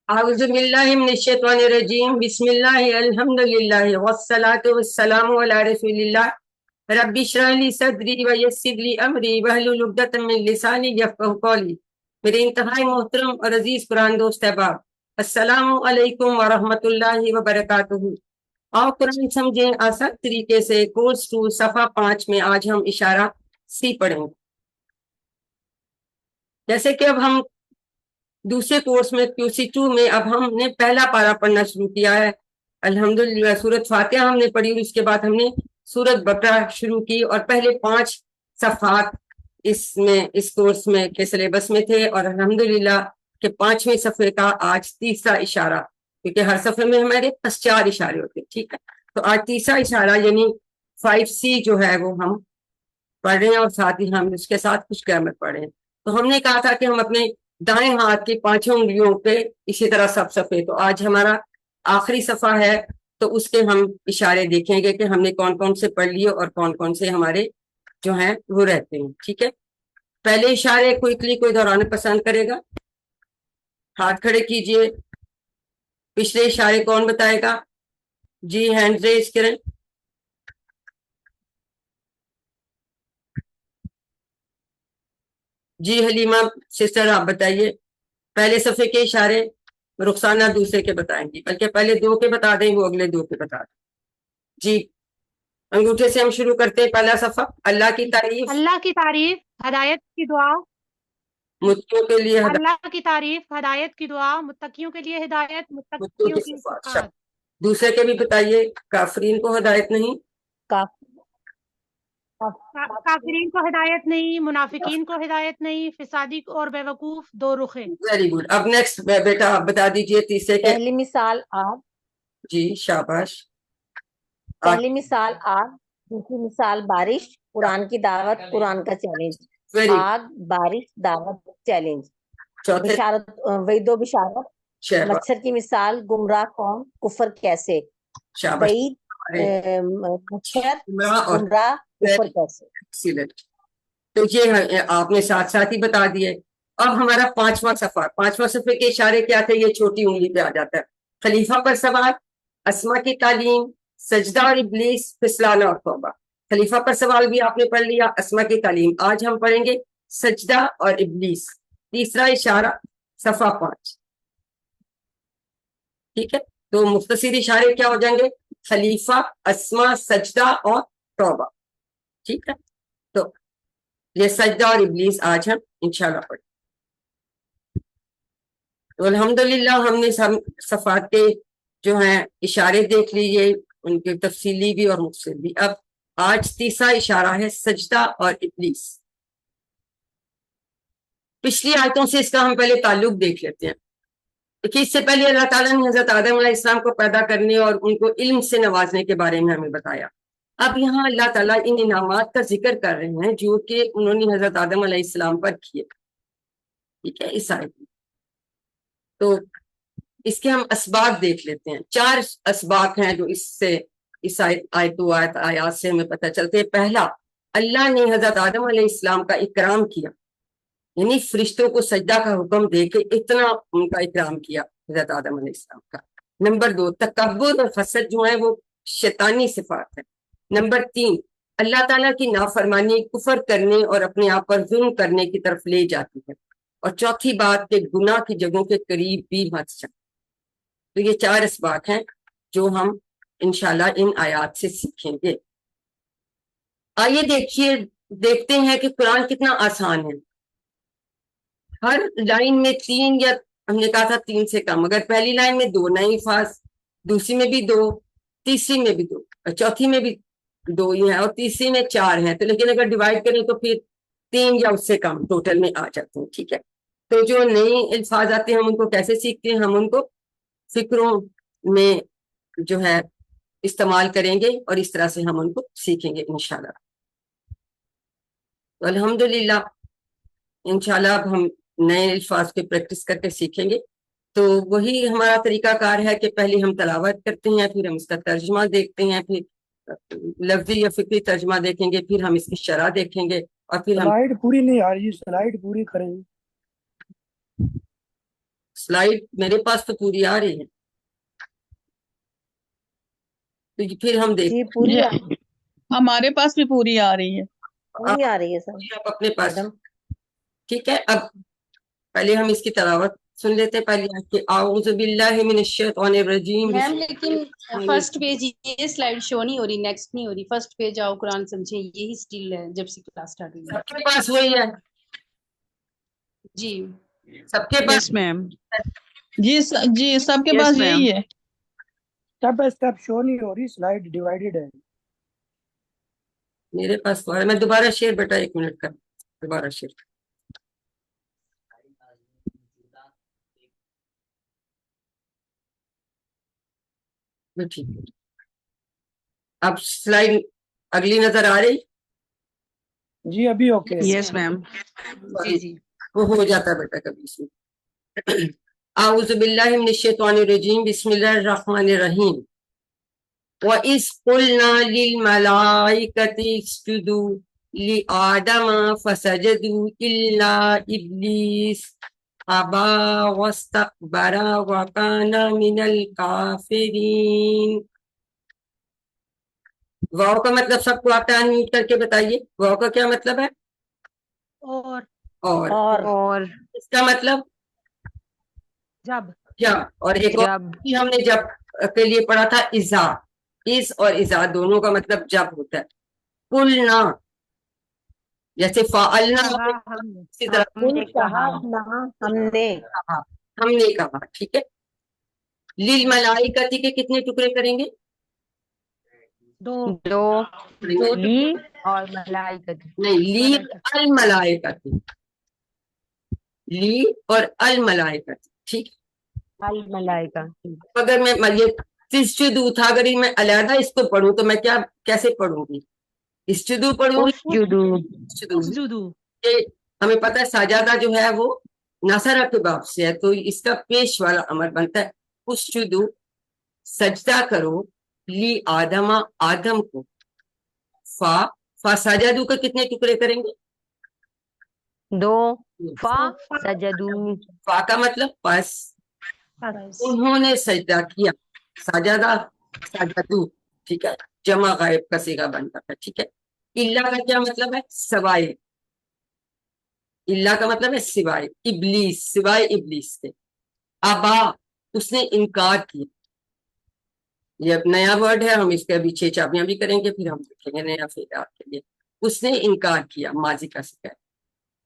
أعوذ بالله من الشيطان الرجيم بسم الله الحمد لله والصلاة والسلام على رسول الله رب اشرح لي صدري ويسر لي أمري واحلل عقدة من لساني يفقهوا قولي. میرے انتہائی محترم اور عزیز قرآن دوست احباب، السلام علیکم ورحمۃ اللہ وبرکاتہ۔ اور قرآن سمجھیں آسان طریقے سے کورس 2 صفحہ 5 میں آج ہم اشارہ سی پڑھیں گے۔ جیسے کہ اب ہم دوسرے کورس میں QC2 میں اب ہم نے پہلا پارہ پڑھنا شروع کیا ہے۔ الحمدللہ سورۃ فاتحہ ہم نے پڑھی اور اس کے بعد ہم نے سورۃ بقرہ شروع کی، اور پہلے 5 صفحات اس کورس میں کے سلیبس میں تھے، اور الحمدللہ کہ 5ویں صفحے کا آج تیسرا اشارہ، کیونکہ ہر صفحے میں ہمارے 4 اشارے ہوتے ہیں، ٹھیک ہے، تو آج تیسرا اشارہ یعنی 5C جو ہے وہ ہم پڑھ رہے ہیں، اور ساتھ ہی ہم اس کے ساتھ کچھ گرامر پڑھ رہے ہیں۔ تو ہم نے کہا تھا کہ ہم اپنے دائیں ہاتھ کی 5 انگلیوں پہ اسی طرح سب صفحے، تو آج ہمارا آخری صفحہ ہے، تو اس کے ہم اشارے دیکھیں گے کہ ہم نے کون کون سے پڑھ لیے اور کون کون سے ہمارے جو ہیں وہ رہتے ہیں، ٹھیک ہے۔ پہلے اشارے کوئکلی کوئی دہرانا پسند کرے گا؟ ہاتھ کھڑے کیجئے۔ پچھلے اشارے کون بتائے گا؟ جی ہینڈ ریز کریں۔ جی حلیمہ سسٹر آپ بتائیے پہلے صفحے کے اشارے۔ رخسانہ دوسرے کے بتائیں گی، بلکہ پہلے 2 کے بتا دیں، وہ اگلے 2 کے بتا دیں۔ جی انگوٹھے سے ہم شروع کرتے ہیں۔ پہلا صفحہ، اللہ کی تعریف، اللہ کی تعریف، ہدایت کی دعا۔ متقیوں کے لیے ہدایت، اللہ کی تعریف، ہدایت کی دعا، متقیوں کے لیے ہدایت، متقیوں متقیوں کی کی صفات صفات۔ شب۔ دوسرے کے بھی بتائیے، کافرین کو ہدایت نہیں، کافرین کو ہدایت نہیں، منافقین کو ہدایت نہیں، فسادی اور بے وقوف دو رخے۔ Very good. اب نیکسٹ بیٹا آپ بتا دیجئے تیسرے کے۔ پہلی مثال آگ، جی شاباش۔ پہلی مثال آگ، دوسری مثال بارش، قرآن کی دعوت، قرآن کا چیلنج۔ ویری آگ، بارش، دعوت، چیلنج۔ چوتھے بشارت، وعید و بشارت۔ شاباش مچھر کی مثال گمراہ قوم، کفر کیسے۔ شاباش۔ وعید، مچھر، اور گمراہ، کفر کیسے۔ ایکسیلنٹ۔ تو یہ آپ نے ساتھ ساتھ ہی بتا دیے۔ اب ہمارا 5واں صفحہ، 5واں صفحے کے اشارے کیا تھے؟ یہ چھوٹی انگلی پہ آ جاتا ہے۔ خلیفہ پر سوال، اسما کی تعلیم، سجدہ اور ابلیس، پھسلانا اور توبہ۔ خلیفہ پر سوال بھی آپ نے پڑھ لیا، اسما کی تعلیم۔ آج ہم پڑھیں گے سجدہ اور ابلیس، تیسرا اشارہ، صفحہ 5، ٹھیک ہے۔ تو مختصر اشارے کیا ہو جائیں گے؟ خلیفہ، اسما، سجدہ اور توبہ، ٹھیک ہے۔ تو یہ سجدہ اور ابلیس آج ہم انشاءاللہ پڑھیں۔ تو الحمدللہ ہم نے صفحات کے جو ہیں اشارے دیکھ لیے، ان کے تفصیلی بھی اور مختصر بھی۔ اب آج تیسرا اشارہ ہے سجدہ اور ابلیس۔ پچھلی آیتوں سے اس کا ہم پہلے تعلق دیکھ لیتے ہیں کہ اس سے پہلے اللہ تعالیٰ نے حضرت آدم علیہ السلام کو پیدا کرنے اور ان کو علم سے نوازنے کے بارے میں ہمیں بتایا۔ اب یہاں اللہ تعالیٰ ان انعامات کا ذکر کر رہے ہیں جو کہ انہوں نے حضرت آدم علیہ السلام پر کیے، ٹھیک ہے، اس آیت میں۔ تو اس کے ہم اسباق دیکھ لیتے ہیں۔ 4 اسباق ہیں جو اس آیات سے ہمیں پتہ چلتے ہیں۔ پہلا، اللہ نے حضرت آدم علیہ السلام کا اکرام کیا، یعنی فرشتوں کو سجدہ کا حکم دے کے اتنا ان کا اکرام کیا حضرت آدم علیہ السلام کا۔ نمبر 2، تکبر اور حسد جو ہیں وہ شیطانی صفات ہیں۔ نمبر 3، اللہ تعالیٰ کی نافرمانی کفر کرنے اور اپنے آپ پر ظلم کرنے کی طرف لے جاتی ہے۔ اور چوتھی بات کہ گناہ کی جگہوں کے قریب بھی مت جائیں۔ تو یہ 4 اسباق ہیں جو ہم انشاءاللہ ان آیات سے سیکھیں گے۔ آئیے دیکھتے ہیں کہ قرآن کتنا آسان ہے۔ ہر لائن میں 3 یا ہم نے کہا تھا 3 سے کم، اگر پہلی لائن میں 2 نئے الفاظ، دوسری میں بھی 2، تیسری میں بھی 2، اور چوتھی میں بھی 2 ہی ہیں، اور تیسری میں 4 ہیں، تو لیکن اگر ڈیوائڈ کریں تو پھر 3 یا اس سے کم ٹوٹل میں آ جاتے ہیں، ٹھیک ہے۔ تو جو نئے الفاظ آتے ہیں ہم ان کو کیسے سیکھتے ہیں؟ ہم ان کو فکروں میں جو ہے استعمال کریں گے، اور اس طرح سے ہم ان کو سیکھیں گے انشاءاللہ۔ تو الحمدللہ انشاءاللہ اب ہم نئے الفاظ کی پریکٹس کر کے سیکھیں گے۔ تو وہی ہمارا طریقہ کار ہے کہ پہلے ہم تلاوت کرتے ہیں، پھر ہم اس کا ترجمہ دیکھتے ہیں، پھر لفظی یا فکری ترجمہ دیکھیں گے، پھر ہم اس کی شرح دیکھیں گے، اور پھر ہم سلائیڈ پوری نہیں آ رہی، سلائیڈ پوری کریں۔ سلائڈ میرے پاس تو پوری آ رہی ہے، تو پھر ہم دیکھ جی پوری ہمارے پاس بھی پوری آ رہی ہے. پوری آ رہی ہے سر آپ اپنے پاس. میڈم. ٹھیک ہے، اب پہلے ہم اس کی تلاوت سن لیتے ہیں. پہلے آیت کہ اعوذ باللہ من الشیطان الرجیم. میم لیکن فرسٹ پیج یہ سلائیڈ شو نہیں ہو رہی، نیکسٹ نہیں ہو رہی. فرسٹ پیج آؤ قرآن سمجھے، یہی اسٹل ہے جب سے کلاس اسٹارٹ ہوئی ہے. سب کے پاس وہی ہے، جی سب کے پاس. یس میم. جی سب کے Yes, پاس ma'am. یہی ہے. اسٹیپ بائی اسٹیپ شو نہیں ہو رہی، سلائڈ ڈیوائیڈڈ ہے. میرے پاس تو ہے. میں دوبارہ شیئر بیٹا 1 منٹ کا دوبارہ شیئر. ٹھیک ہے، اب سلائڈ اگلی نظر آ رہی. جی ابھی اوکے. Yes, ma'am. جی جی وہ ہو جاتا ہے بیٹا کبھی اس میں. اعوذ باللہ من الشیطان الرجیم، بسم اللہ الرحمن الرحیم. وَإِذْ قُلْنَا لِلْمَلَائِكَةِ اسْجُدُوا لِآدَمَ فَسَجَدُوا إِلَّا إِبْلِيسَ أَبَى وَاسْتَكْبَرَ وَكَانَ مِنَ الْكَافِرِينَ. واو کا مطلب سب کو آتا ہے، انمیوٹ کر کے بتائیے. واو کا کیا مطلب ہے؟ اور اور اس کا مطلب جب جب. اور ایک اور ہم نے جب کے لیے پڑھا تھا اذا. اس اور اذا دونوں کا مطلب جب ہوتا ہے. قلنا جیسے فعلنا، اسی طرح کہا ہم نے کہا، ہم نے کہا. ٹھیک ہے. للملائکتی کے کتنے ٹکڑے کریں گے؟ 2 لی اور ملائکت. نہیں، لی الملائکتی، لی اور الملائکتی. ٹھیک. الملائکہ. اگر میں یہ تسجدو تھا، اگر میں علیحدہ اس کو پڑھوں تو میں کیسے پڑھوں گی؟ اسجدو پڑھوں گی. اسجدو. اسجدو. یہ ہمیں پتہ ہے سجادہ جو ہے وہ نصرہ کے باب سے ہے، تو اس کا پیش والا امر بنتا ہے اسجدو، سجدہ کرو، لی آدم، آدم کو. فا سجدو کے کتنے ٹکڑے کریں گے؟ 2 فا سجدو. فا کا مطلب پس انہوں نے سجدہ کیا. سجدہ سجدو. ٹھیک ہے، جمع غائب کا صیغہ بنتا ہے. ٹھیک ہے. اللہ کا کیا مطلب ہے؟ سوائے. اللہ کا مطلب ہے سوائے. ابلیس، سوائے ابلیس کے. ابا، اس نے انکار کیا. یہ اب نیا ورڈ ہے، ہم اس کے ابھی 6 چابیاں بھی کریں گے، پھر ہم دیکھیں گے نیا فعل آپ کے لیے. اس نے انکار کیا، ماضی کا صیغہ ہے.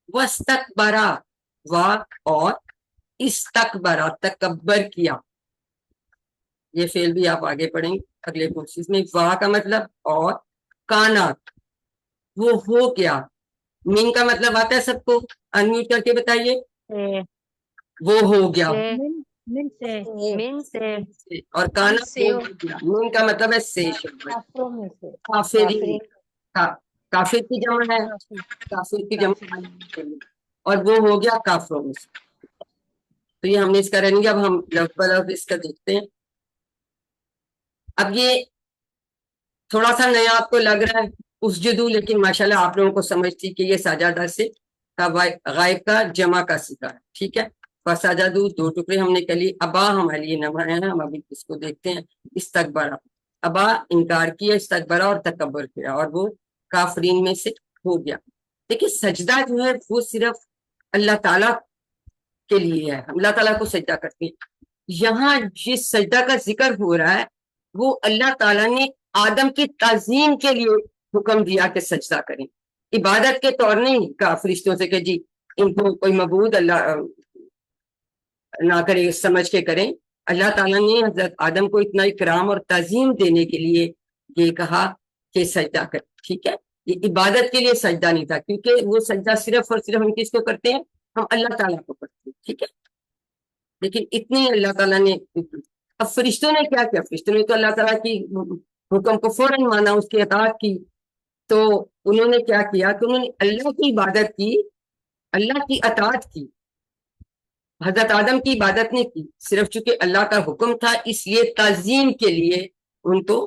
وَاسْتَكْبَرَ، وا اور استکبرا، تکبر کیا. یہ فعل بھی آپ آگے پڑھیں گے اگلے کورسز میں. وا کا مطلب اور، کانا وہ ہو گیا. من کا مطلب آتا ہے سب کو، انمیوٹ کر کے بتائیے. وہ ہو گیا. من سے اور کانا سے ہو گیا. من کا مطلب ہے سے. کافروں میں سے. کافرین، کافر کی جمع ہے، کافر کی جمع اور وہ ہو گیا کافروں میں سے. تو یہ ہم نے اس کا رہنگے. اب ہم لفظ بلفظ اس کا دیکھتے ہیں. اب یہ تھوڑا سا نیا آپ کو لگ رہا ہے اسجدو، لیکن ماشاءاللہ آپ لوگوں کو سمجھتی کہ یہ سجادہ سے غائب کا جمع کا صیغہ ہے. ٹھیک ہے. فسجدو 2 ٹکڑے ہم نے کر لی. ابا ہمارے لیے نہ ہے، ہم ابھی اس کو دیکھتے ہیں. استکبرا، ابا انکار کیا، استکبرا اور تکبر کیا، اور وہ کافرین میں سے ہو گیا. دیکھیں سجدہ جو ہے وہ صرف اللہ تعالیٰ کے لیے ہے، اللہ تعالیٰ کو سجدہ کرتے ہیں. یہاں جس سجدہ کا ذکر ہو رہا ہے وہ اللہ تعالیٰ نے آدم کی تعظیم کے لیے حکم دیا کہ سجدہ کریں، عبادت کے طور نہیں کہا فرشتوں سے کہ جی ان کو کوئی معبود اللہ نہ کرے سمجھ کے کریں. اللہ تعالیٰ نے حضرت آدم کو اتنا اکرام اور تعظیم دینے کے لیے یہ کہا کہ سجدہ کریں. ٹھیک ہے. یہ عبادت کے لیے سجدہ نہیں تھا، کیونکہ وہ سجدہ صرف اور صرف ہم کس کو کرتے ہیں؟ ہم اللہ تعالیٰ کو کرتے ہیں. ٹھیک ہے. لیکن اتنی اللہ تعالیٰ نے. اب فرشتوں نے کیا کیا؟ فرشتوں نے تو اللہ تعالیٰ کی حکم کو فوراً مانا، اس کی اطاعت کی. تو انہوں نے کیا کیا کہ انہوں نے اللہ کی عبادت کی، اللہ کی اطاعت کی. حضرت آدم کی عبادت نہیں کی، صرف چونکہ اللہ کا حکم تھا اس لیے تعظیم کے لیے ان کو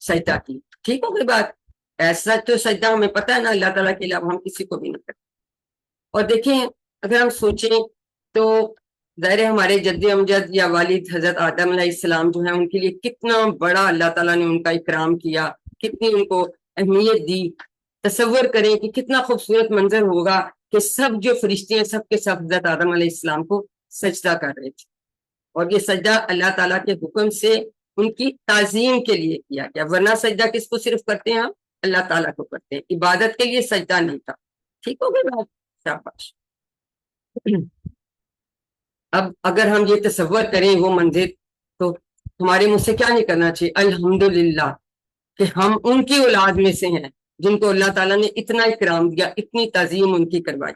سجدہ کی. ٹھیک ہو گئی بات؟ ایسا تو سجدہ ہمیں پتہ ہے نا اللہ تعالیٰ کے علاوہ ہم کسی کو بھی نہ کرتے. اور دیکھیں اگر ہم سوچیں تو ظاہر ہے ہمارے جد امجد یا والد حضرت آدم علیہ السلام جو ہیں ان کے لیے کتنا بڑا اللہ تعالیٰ نے ان کا اکرام کیا، کتنی ان کو اہمیت دی. تصور کریں کہ کتنا خوبصورت منظر ہوگا کہ سب جو فرشتے ہیں سب کے سب حضرت آدم علیہ السلام کو سجدہ کر رہے تھے، اور یہ سجدہ اللہ تعالیٰ کے حکم سے ان کی تعظیم کے لیے کیا گیا. ورنہ سجدہ کس کو صرف کرتے ہیں؟ اللہ تعالیٰ کو کرتے ہیں، عبادت کے لیے سجدہ نہیں تھا. ٹھیک ہو گئی بات؟ شاباش. اب اگر ہم یہ تصور کریں وہ منظر، تو ہمارے منہ سے کیا نہیں کرنا چاہیے؟ الحمدللہ کہ ہم ان کی اولاد میں سے ہیں جن کو اللہ تعالیٰ نے اتنا اکرام دیا، اتنی تعظیم ان کی کروائی.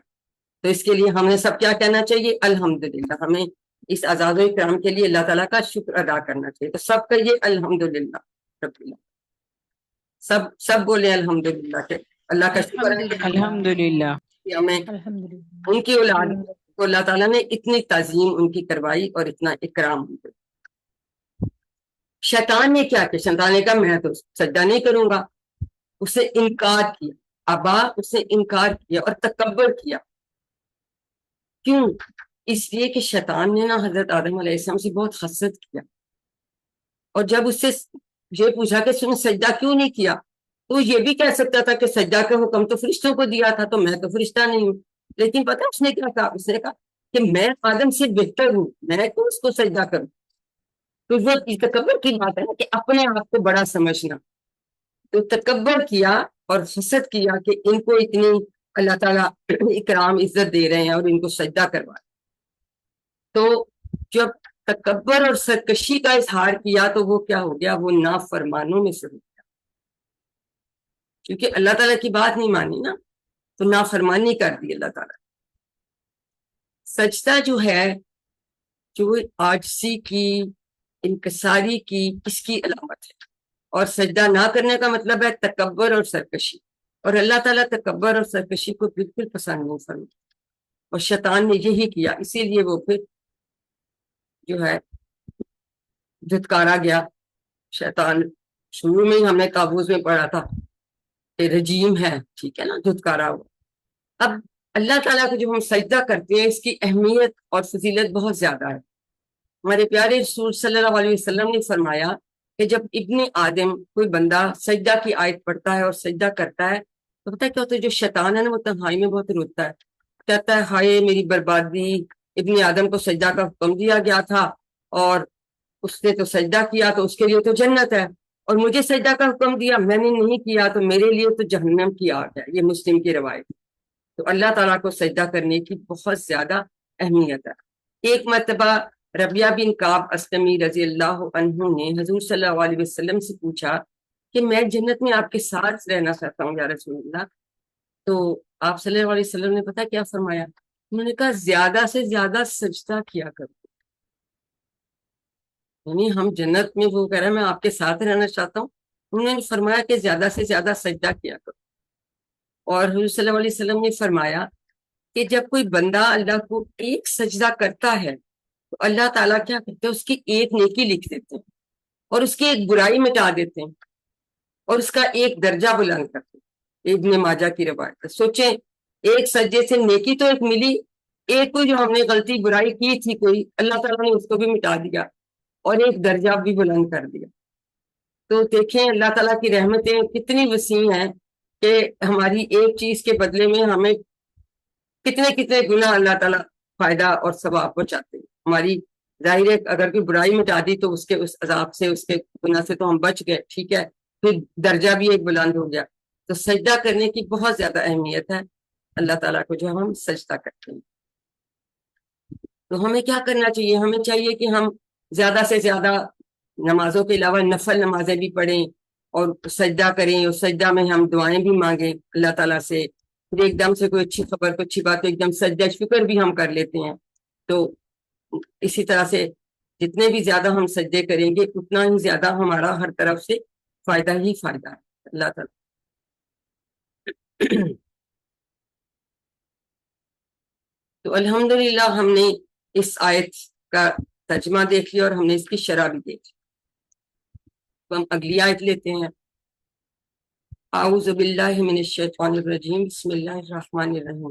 تو اس کے لیے ہمیں سب کیا کہنا چاہیے؟ الحمدللہ. ہمیں اس اعزاز و اکرام کے لیے اللہ تعالیٰ کا شکر ادا کرنا چاہیے. تو سب کہیے الحمدللہ رب اللہ. سب بولے الحمدللہ کہ اللہ کا شکر ہے کہ الحمدللہ کہ ہمیں الحمدللہ. ان کی اولاد کو اللہ تعالیٰ نے اتنی تعظیم ان کی کروائی اور اتنا اکرام ان کو. شیطان نے کیا کہ شیطان نے کہا میں تو سجدہ نہیں کروں گا. اسے انکار کیا، ابا، اسے انکار کیا اور تکبر کیا. کیوں؟ اس لیے کہ شیطان نے نا حضرت آدم علیہ السلام سے بہت حسد کیا، اور جب اس سے یہ پوچھا کہ تم نے سجدہ کیوں نہیں کیا، تو یہ بھی کہہ سکتا تھا کہ سجدہ کا حکم تو فرشتوں کو دیا تھا، تو میں تو فرشتہ نہیں ہوں. لیکن پتہ اس نے کیا کہا؟ اس نے کہا کہ میں آدم سے بہتر ہوں، میں تو اس کو سجدہ کروں. تو وہ تکبر کی بات ہے نا کہ اپنے آپ کو بڑا سمجھنا. تو تکبر کیا اور حسد کیا کہ ان کو اتنی اللہ تعالیٰ اکرام عزت دے رہے ہیں اور ان کو سجدہ کروا. تو جب تکبر اور سرکشی کا اظہار کیا تو وہ کیا ہو گیا؟ وہ نافرمانوں میں سے ہو گیا، کیونکہ اللہ تعالیٰ کی بات نہیں مانی نا، تو نافرمانی کر دی اللہ تعالیٰ. سجدہ جو ہے جو عاجزی کی، انکساری کی، اس کی علامت ہے. اور سجدہ نہ کرنے کا مطلب ہے تکبر اور سرکشی، اور اللہ تعالیٰ تکبر اور سرکشی کو بالکل پسند نہیں فرماتا. اور شیطان نے یہی کیا، اسی لیے وہ پھر جو ہے دھتکارا گیا. شیطان شروع میں ہی ہم نے کابوس میں پڑھا تھا کہ رجیم ہے، ٹھیک ہے نا، دھتکارا ہوا. اب اللہ تعالیٰ کو جب ہم سجدہ کرتے ہیں اس کی اہمیت اور فضیلت بہت زیادہ ہے. ہمارے پیارے رسول صلی اللہ علیہ وسلم نے فرمایا کہ جب ابن آدم کوئی بندہ سجدہ کی آیت پڑھتا ہے اور سجدہ کرتا ہے تو پتہ کیا ہوتا ہے؟ جو شیطان ہے نا وہ تنہائی میں بہت روتا ہے، کہتا ہے ہائے میری بربادی، ابن آدم کو سجدہ کا حکم دیا گیا تھا اور اس نے تو سجدہ کیا تو اس کے لیے تو جنت ہے، اور مجھے سجدہ کا حکم دیا، میں نے نہیں کیا تو میرے لیے تو جہنم کی آگ ہے. یہ مسلم کی روایت. تو اللہ تعالیٰ کو سجدہ کرنے کی بہت زیادہ اہمیت ہے. ایک مرتبہ ربیہ بن کعب اسلمی رضی اللہ عنہ نے حضور صلی اللہ علیہ وسلم سے پوچھا کہ میں جنت میں آپ کے ساتھ رہنا چاہتا ہوں یا رسول اللہ. تو آپ صلی اللہ علیہ وسلم نے پتا کیا فرمایا؟ انہوں نے کہا زیادہ سے زیادہ سجدہ کیا کرو. یعنی ہم جنت میں، وہ کہہ رہا ہے میں آپ کے ساتھ رہنا چاہتا ہوں، انہوں نے فرمایا کہ زیادہ سے زیادہ سجدہ کیا کرو. اور حضور صلی اللہ علیہ وسلم نے فرمایا کہ جب کوئی بندہ اللہ کو ایک سجدہ کرتا ہے تو اللہ تعالیٰ کیا کرتے ہیں؟ اس کی ایک نیکی لکھ دیتے ہیں اور اس کی ایک برائی مٹا دیتے ہیں اور اس کا ایک درجہ بلند کرتے ہیں. ابن ماجہ کی روایت ہے. سوچیں، ایک سجدے سے نیکی تو ایک ملی، ایک کو جو ہم نے غلطی برائی کی تھی کوئی، اللہ تعالیٰ نے اس کو بھی مٹا دیا اور ایک درجہ بھی بلند کر دیا. تو دیکھیں اللہ تعالیٰ کی رحمتیں کتنی وسیع ہیں کہ ہماری ایک چیز کے بدلے میں ہمیں کتنے کتنے گنا اللہ تعالیٰ فائدہ اور ثواب پہنچاتے ہیں. ہماری ظاہر ہے اگر کوئی برائی مٹا دی تو اس کے اس عذاب سے، اس کے گناہ سے تو ہم بچ گئے، ٹھیک ہے، پھر درجہ بھی ایک بلند ہو گیا. تو سجدہ کرنے کی بہت زیادہ اہمیت ہے اللہ تعالیٰ کو جو ہم سجدہ کرتے ہیں. تو ہمیں کیا کرنا چاہیے؟ ہمیں چاہیے کہ ہم زیادہ سے زیادہ نمازوں کے علاوہ نفل نمازیں بھی پڑھیں اور سجدہ کریں، اور سجدہ میں ہم دعائیں بھی مانگیں اللہ تعالیٰ سے. پھر ایک دم سے کوئی اچھی خبر، کوئی اچھی بات، ایک دم سجدہ شکر بھی ہم کر لیتے ہیں. تو اسی طرح سے جتنے بھی زیادہ ہم سجدے کریں گے اتنا ہی زیادہ ہمارا ہر طرف سے فائدہ ہی فائدہ ہے اللہ تعالیٰ. تو الحمدللہ ہم نے اس آیت کا ترجمہ دیکھ لیا اور ہم نے اس کی شرح بھی دیکھ لی. تو ہم اگلی آیت لیتے ہیں. اعوذ باللہ من الشیطان الرجیم، بسم اللہ الرحمن الرحیم.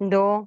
2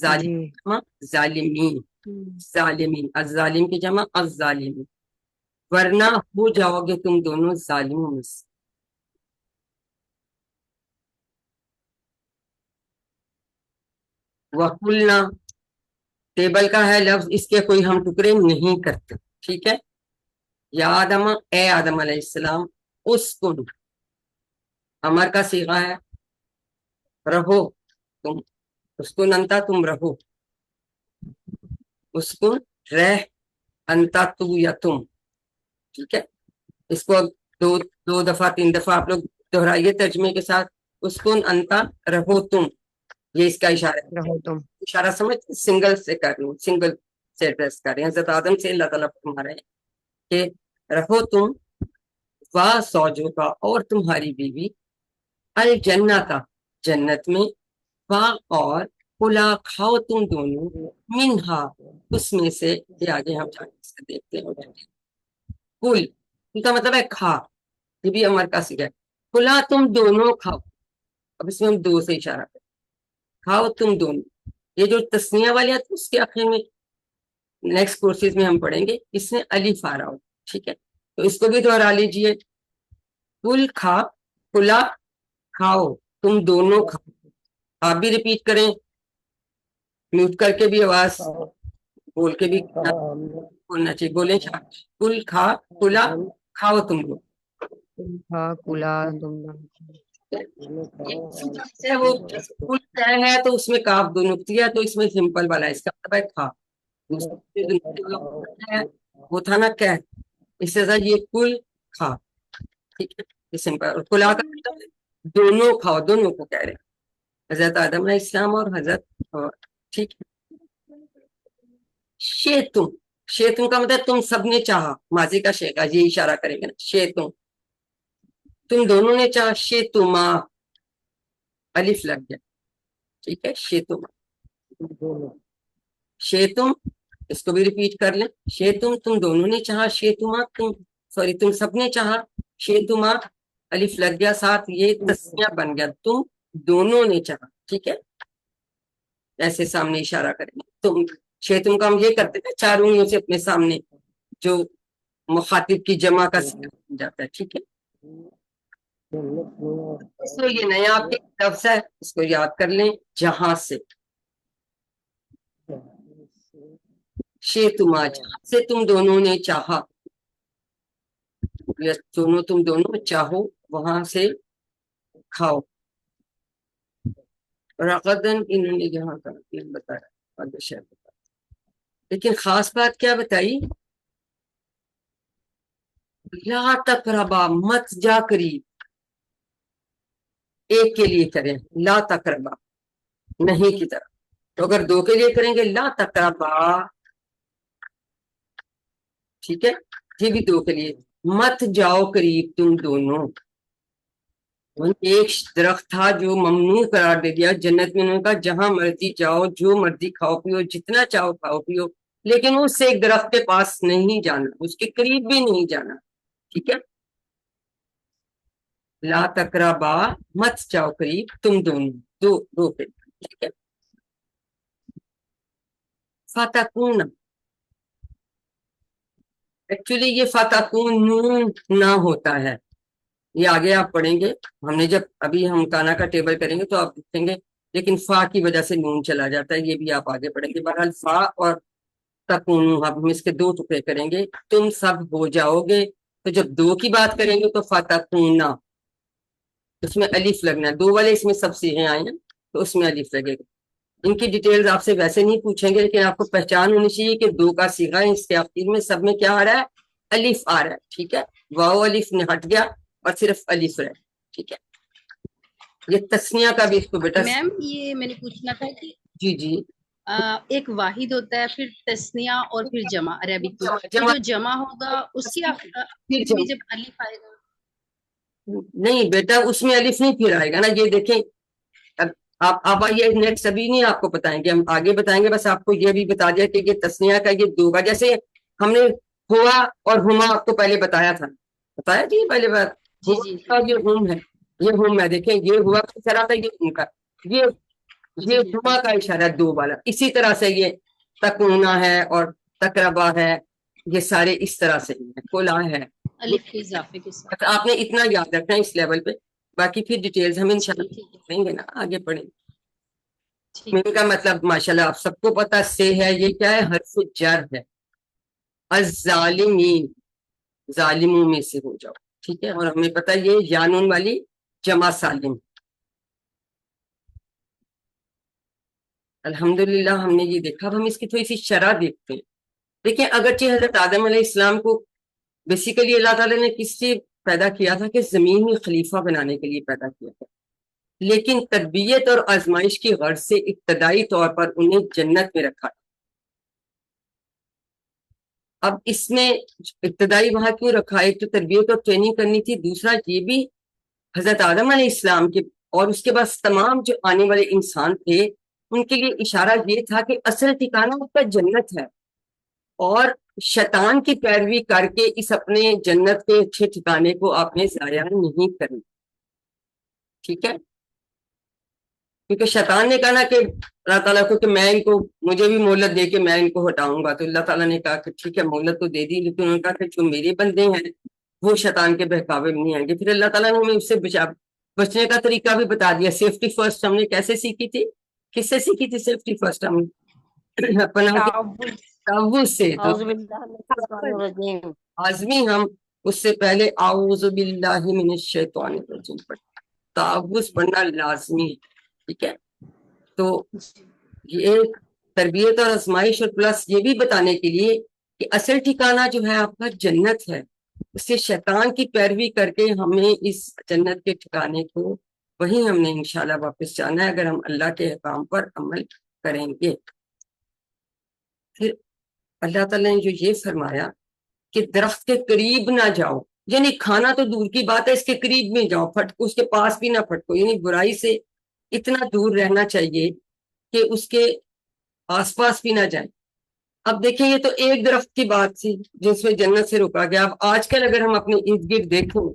ظالم جی جمع ظالمین، ظالمین، الظالم کی جمع الظالمین، ورنہ ہو جاؤ گے تم دونوں ظالموں میں سے۔ وَقُلْنَا ٹیبل کا ہے لفظ، اس کے کوئی ہم ٹکڑے نہیں کرتے، ٹھیک ہے۔ یا آدم، اے آدم علیہ السلام، اسکن، امر کا صیغہ ہے، رہو تم، اسکن انتا، تم رہو، اسکن رہ، انتا تو یا تم، ٹھیک ہے۔ اس کو دو دفعہ تین دفعہ آپ لوگ دہرائیے ترجمے کے ساتھ، اسکن انتا، رہو تم، یہ اس کا اشارہ ہے۔ رہو تم، اشارہ سمجھ سنگل سے کر رہی ہوں، سنگل سے ایڈریس کر رہے ہیں، حضرت آدم سے اللہ تعالیٰ فرما رہے ہیں کہ رہو تم، وا سوجو کا، اور تمہاری بیوی، الجنہ، جنت میں، وا اور، کلا کھاؤ تم دونوں، منہا، اس میں سے، یہ آگے ہم جا کے اس کو دیکھتے ہیں۔ کل، ان کا مطلب ہے کھا، یہ بھی امر کا صیغہ ہے، کلا تم دونوں کھاؤ، اب اس میں ہم دو سے اشارہ کریں، کھاؤ تم دونوں، یہ جو تسنیہ والی ہے اس کے آخر میں نیکسٹ کورسز میں ہم پڑھیں گے، اس میں الف آ رہا ہو، ٹھیک ہے، تو اس کو بھی دہرا لیجئے، کل کھا، کلا کھاؤ تم دونوں کھاؤ، آپ بھی ریپیٹ کریں، میوٹ کر کے بھی آواز بول کے بھی بولنا چاہیے، بولیں کل کھا، کلا کھاؤ تم لوگ، ہاں کلا تم ہے وہ کل کیا ہے تو اس میں کاف دو نقطہ ہے، تو اس میں سمپل والا ہے، اس کا مطلب ہے کھا، وہ تھا نا کہ اس سے یہ کل کھا، ٹھیک ہے، یہ سمپل، اور کلا کا مطلب ہے دونوں کھاؤ، دونوں کو کہہ رہے ہیں حضرت آدم علیہ السلام اور حضرت حوا، ٹھیک ہے۔ شیتم، شیتم کا مطلب تم سب نے چاہا، ماضی کا شے کا یہ اشارہ کریں گے نا، شیتم، تم دونوں نے چاہا، شیتما، الف لگ گیا، ٹھیک ہے، شیتما، شیتم، اس کو بھی ریپیٹ کر لیں، شیتم، تم دونوں نے چاہا، شیتما، تم سب نے چاہا، شیتما، الف لگ گیا ساتھ، یہ تسنیہ بن گیا، تم دونوں نے چاہا، ٹھیک ہے، ایسے سامنے اشارہ کریں گے، تم، شیتم کا ہم یہ کرتے تھے چار انگلیوں سے اپنے سامنے، جو مخاطب کی جمع کا صیغہ بن جاتا ہے، ٹھیک ہے۔ اس کو یہ نیا آپ کے لفظ ہے، اس کو یاد کر لیں، جہاں سے، شیتما، جہاں سے تم دونوں نے چاہا، یا تم دونوں چاہو، وہاں سے کھاؤ، رغدن، انہوں نے یہاں کا بتایا، آگے شاید بتایا، لیکن خاص بات کیا بتائی، لا تقربا، مت جا قریب، ایک کے لیے کریں لا تقربا، نہیں کی طرف، تو اگر دو کے لیے کریں گے لا تقربا، ٹھیک ہے، یہ بھی دو کے لیے، مت جاؤ قریب تم دونوں، ایک درخت تھا جو ممنوع قرار دے دیا جنت میں، انہوں نے کہا جہاں مرضی جاؤ، جو مرضی کھاؤ پیو، جتنا چاہو کھاؤ پیو، لیکن اس سے ایک درخت کے پاس نہیں جانا، اس کے قریب بھی نہیں جانا، ٹھیک ہے، لا تقربا، مت جاؤ قریب تم دونوں، دو پہ، ٹھیک ہے۔ فتکون، ایکچولی یہ فتکون نون نہ ہوتا ہے، یہ آگے آپ پڑھیں گے، ہم نے جب ابھی ہم کانا کا ٹیبل کریں گے تو آپ دیکھیں گے، لیکن فا کی وجہ سے نون چلا جاتا ہے، یہ بھی آپ آگے پڑھیں گے، بہرحال فا اور تکون، ہم اس کے دو ٹکڑے کریں گے، تم سب ہو جاؤ گے، تو جب دو کی بات کریں گے تو فتکون، اس میں الف لگنا ہے، دو والے اس میں سب صیغے آئے ہیں تو اس میں الف لگے گا، ان کی ڈیٹیلز آپ سے ویسے نہیں پوچھیں گے، لیکن آپ کو پہچان ہونی چاہیے کہ دو کا صیغہ ہے، اس کے آخر میں سب میں کیا آ رہا ہے، الف آ رہا ہے، ٹھیک ہے، واو الف نے ہٹ گیا اور صرف الف رہے، ٹھیک ہے، یہ تسنیہ کا بھی اس کو بیٹا، میم یہ میں نے پوچھنا تھا کہ جی جی، ایک واحد ہوتا ہے، پھر تسنیہ اور پھر جمع عربک میں، تو جمع جو جمع ہوگا اس کی پھر آخر میں جب الف آئے گا، نہیں بیٹا اس میں الف نہیں پھر آئے گا نا، یہ دیکھیں اب آپ یہ نیکسٹ ابھی نہیں آپ کو بتائیں گے، ہم آگے بتائیں گے، بس آپ کو یہ بھی بتا دیا کہ یہ تسنیہ کا یہ دو کا، جیسے ہم نے ہوا اور ہما آپ کو پہلے بتایا تھا، بتایا جی پہلے بات، جی جی یہ ہوم ہے، یہ ہوم ہے، دیکھیں یہ ہوا کس طرح تھا، یہ ان کا، یہ یہ ہما کا اشارہ دو والا. اسی طرح سے یہ تکونا ہے اور تقربا ہے, یہ سارے اس طرح سے ہیں. کلا ہے, الف کے اضافے کے ساتھ. آپ نے اتنا یاد رکھنا ہے اس لیول پہ. باقی پھر ڈیٹیلز ہم انشاءاللہ ٹھیک ہے پڑھیں گے نا, آگے پڑھیں گے. ٹھیک میرے کا مطلب ماشاءاللہ آپ سب کو پتا سے ہے, یہ کیا ہے, حرف جر ہے. الظالمین, ظالموں میں سے ہو جاؤ, ٹھیک ہے. اور ہمیں پتا یہ یانون والی جمع سالم. الحمدللہ ہم نے یہ دیکھا. اب ہم اس کی تھوڑی سی شرح دیکھتے ہیں. دیکھیں, اگرچہ حضرت آدم علیہ السلام کو بیسیکلی اللہ تعالیٰ نے کس لیے پیدا کیا تھا, کہ زمین میں خلیفہ بنانے کے لیے پیدا کیا تھا, لیکن تربیت اور آزمائش کی غرض سے ابتدائی طور پر انہیں جنت میں رکھا. اب اس میں ابتدائی وہاں کیوں رکھا؟ ایک تو تربیت اور ٹریننگ کرنی تھی, دوسرا یہ بھی حضرت آدم علیہ السلام کے اور اس کے بعد تمام جو آنے والے انسان تھے ان کے لیے اشارہ یہ تھا کہ اصل ٹھکانہ اس کا جنت ہے, اور شیطان کی پیروی کر کے اس اپنے جنت کے اچھے ٹھکانے کو آپ نے ضائع نہیں کرنا. ٹھیک ہے, کیونکہ شیطان نے کہا نا کہ اللہ تعالیٰ کو کہ میں ان کو, مجھے بھی مہلت دے کے میں ان کو ہٹاؤں گا. تو اللہ تعالیٰ نے کہا کہ ٹھیک ہے مہلت تو دے دی, لیکن انہوں نے کہا کہ جو میرے بندے ہیں وہ شیطان کے بہکاوے میں نہیں آئیں گے. پھر اللہ تعالیٰ نے ہمیں اس سے بچنے کا طریقہ بھی بتا دیا. سیفٹی فرسٹ ہم نے کیسے سیکھی تھی, کس سے سیکھی تھی سیفٹی فرسٹ؟ ہم نے اپنا تعوذ سے. اعوذ باللہ من الشیطان الرجیم. آزمی ہم اس سے پہلے اعوذ باللہ من الشیطان الرجیم پڑھتے, تعوذ پڑھنا لازمی ہے. ٹھیک ہے, تو یہ ایک تربیت اور آزمائش, اور پلس یہ بھی بتانے کے لیے کہ اصل ٹھکانہ جو ہے آپ کا جنت ہے, اس سے شیطان کی پیروی کر کے ہمیں اس جنت کے ٹھکانے کو وہیں ہم نے انشاءاللہ واپس جانا ہے, اگر ہم اللہ کے احکام پر عمل کریں گے. پھر اللہ تعالیٰ نے جو یہ فرمایا کہ درخت کے قریب نہ جاؤ, یعنی کھانا تو دور کی بات ہے, اس کے قریب میں جاؤ, پھٹکو, اس کے پاس بھی نہ پھٹکو, یعنی برائی سے اتنا دور رہنا چاہیے کہ اس کے آس پاس بھی نہ جائیں. اب دیکھیں, یہ تو ایک درخت کی بات تھی جس میں جنت سے روکا گیا. اب آج کل اگر ہم اپنے ارد گرد دیکھیں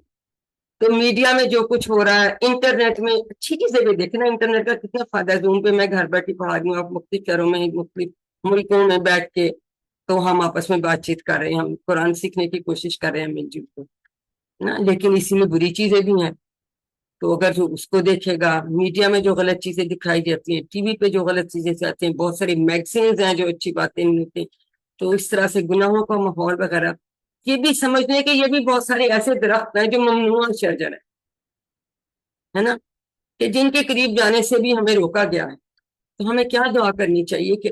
تو میڈیا میں جو کچھ ہو رہا ہے, انٹرنیٹ میں اچھی چیزیں بھی دیکھنا, انٹرنیٹ کا کتنا فائدہ ہے. زوم پہ میں گھر بیٹھی پڑھا رہی ہوں, آپ مختلف شہروں میں مختلف ملکوں میں بیٹھ کے تو ہم آپس میں بات چیت کر رہے ہیں, ہم قرآن سیکھنے کی کوشش کر رہے ہیں مل جل کے نا. لیکن اسی میں بری چیزیں بھی ہیں, تو اگر جو اس کو دیکھے گا, میڈیا میں جو غلط چیزیں دکھائی جاتی ہیں, ٹی وی پہ جو غلط چیزیں چاہتے ہیں, بہت ساری میگزینز ہیں جو اچھی باتیں نہیں ہوتی, تو اس طرح سے گناہوں کا ماحول وغیرہ, یہ بھی سمجھنے کہ یہ بھی بہت سارے ایسے درخت ہیں جو ممنوع شجر ہے نا, کہ جن کے قریب جانے سے بھی ہمیں روکا گیا ہے. تو ہمیں کیا دعا کرنی چاہیے کہ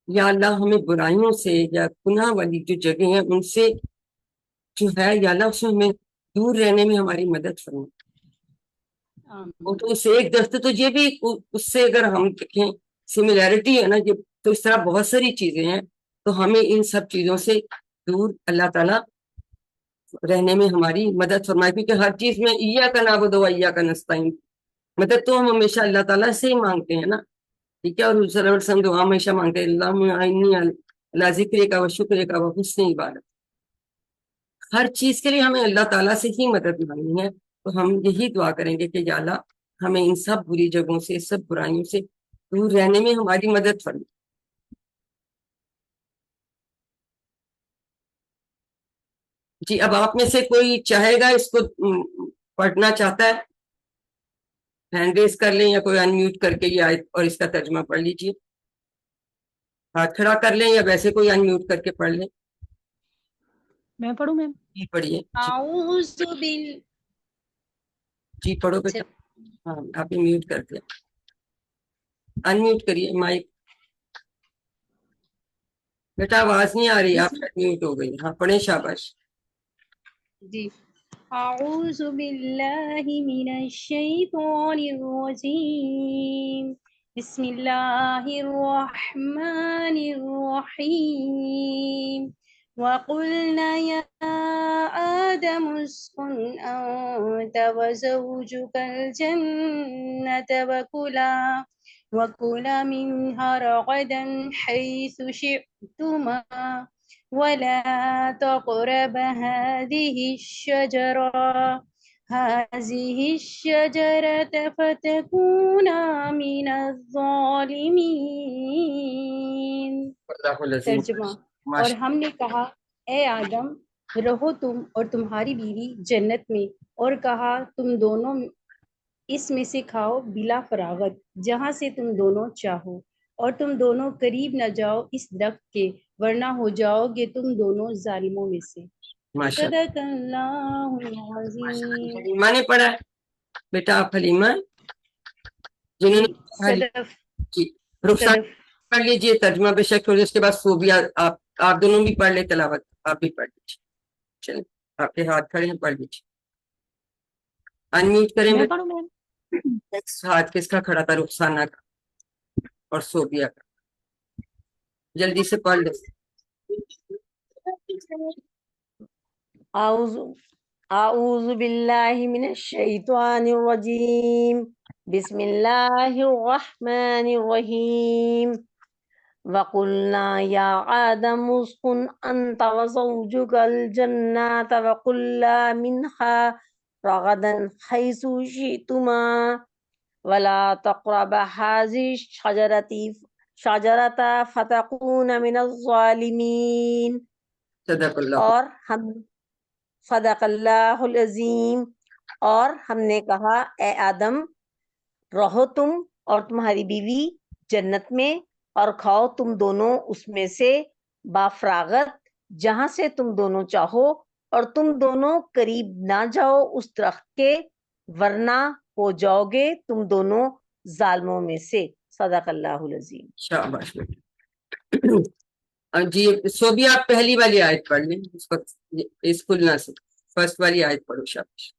یا اللہ ہمیں برائیوں سے یا گناہ والی جو جگہ ہیں ان سے جو ہے, یا اللہ اس میں ہمیں دور رہنے میں ہماری مدد فرما. اور تو اس ایک درخت, تو یہ بھی اس سے اگر ہم دیکھیں سملیرٹی ہے نا, یہ تو اس طرح بہت ساری چیزیں ہیں, تو ہمیں ان سب چیزوں سے دور اللہ تعالیٰ رہنے میں ہماری مدد فرمائے, کیونکہ ہر چیز میں ایاک نعبد و ایاک نستعین, مدد تو ہم ہمیشہ اللہ تعالیٰ سے ہی مانگتے ہیں نا. ٹھیک ہے, اور صلی اللہ علیہ وسلم دعا ہمیشہ مانگتے ہیں, اللہم اعنی علی ذکرک و شکرک و حسن عبادت. ہر چیز کے لیے ہمیں اللہ تعالیٰ سے ہی مدد مانگنی ہے. تو ہم یہی دعا کریں گے کہ یا اللہ ہمیں ان سب بری جگہوں سے, سب برائیوں سے دور رہنے میں ہماری مدد فرمائے. جی, اب آپ میں سے کوئی چاہے گا اس کو پڑھنا چاہتا ہے, ہینڈ ریز کر لیں, یا کوئی انمیوٹ کر کے یہ آیت اور اس کا ترجمہ پڑھ لیجیے. ہاتھ کھڑا کر لیں یا ویسے کوئی انمیوٹ کر کے پڑھ لیں. میں پڑھوں میم؟ جی پڑھیے. اعوذ جی پڑھو بیٹا. ہاں آپ نے میوٹ کر دیا, انمیوٹ کریے مائک. بیٹا آواز نہیں آ رہی, آپ میوٹ ہو گئی. ہاں پڑھیں, شاباش. جی, اعوذ باللہ من الشیطان الرجیم, بسم اللہ الرحمن الرحیم. وَقُلْنَا يَا آدَمُ اسْكُنْ أَنْتَ وَزَوْجُكَ الْجَنَّةَ وَكُلَا مِنْهَا رَغَدًا حَيْثُ شِئْتُمَا وَلَا تَقْرَبَا هَذِهِ الشَّجَرَةَ هذه الشجرة فتكونا من الظالمين. اللہ العظیم. ترجمہ، اور ماشاء ہم نے کہا اے آدم رہو تم اور تمہاری بیوی جنت میں، اور کہا تم دونوں اس میں سے کھاؤ بلا فراغت جہاں سے تم دونوں چاہو، اور تم دونوں قریب نہ جاؤ اس درخت کے ورنہ ہو جاؤ گے تم دونوں ظالموں میں سے۔ ماشاء صدق اللہ العظیم۔ حلیمہ نے پڑھا ہے بیٹا، آپ حلیمہ جنہوں نے صدف جی رخسان صدف پڑھ لیجیے، ترجمہ بے شک چھوڑیے، اس کے بعد صوبیہ آپ دونوں بھی پڑھ لیں، تلاوت آپ بھی پڑھ لیجیے. چلیں آپ کے ہاتھ کھڑے ہیں، پڑھ لیجیے. انمیوٹ کریں. میں پڑھوں میم؟ ہاتھ کس کا کھڑا تھا؟ رخسانہ کا اور صوبیہ کا. جلدی سے پڑھ لیں. اعوذ باللہ من الشیطان الرجیم، بسم اللہ الرحمن الرحیم۔ وَقُلْنَا يَا آدَمُ اسْكُنْ أَنْتَ وَزَوْجُكَ الْجَنَّةَ وَكُلَّا مِنْهَا رَغَدًا حَيْثُ شِئْتُمَا وَلَا تَقْرَبَا هَٰذِهِ الشَّجَرَةَ فَتَكُونَ مِنَ الظَّالِمِينَ۔ صدق اللہ. اور ہم صدق اللہ العظیم، اور ہم نے کہا اے آدم رہو تم اور تمہاری بیوی جنت میں، اور کھاؤ تم دونوں اس میں سے بافراغت جہاں سے تم دونوں چاہو، اور تم دونوں قریب نہ جاؤ اس درخت کے ورنہ ہو جاؤ گے تم دونوں ظالموں میں سے۔ صدق اللہ العظیم۔ شاباش بیٹا. جی صوبیہ آپ پہلی والی آیت پڑھ لیں، اس وقت اس کھلنا سے فرسٹ والی آیت پڑھو. شاباش.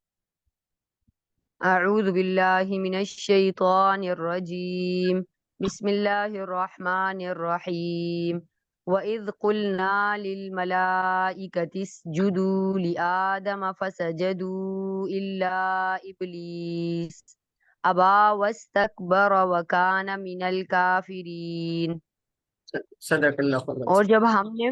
أعوذ بالله من الشيطان الرجيم بسم الله الرحمن الرحيم وإذ قلنا للملائكة اسجدوا لآدم فسجدوا إلا إبليس أبى واستكبر وكان من الكافرين۔ صدق اللہ العظیم. اور جب ہم نے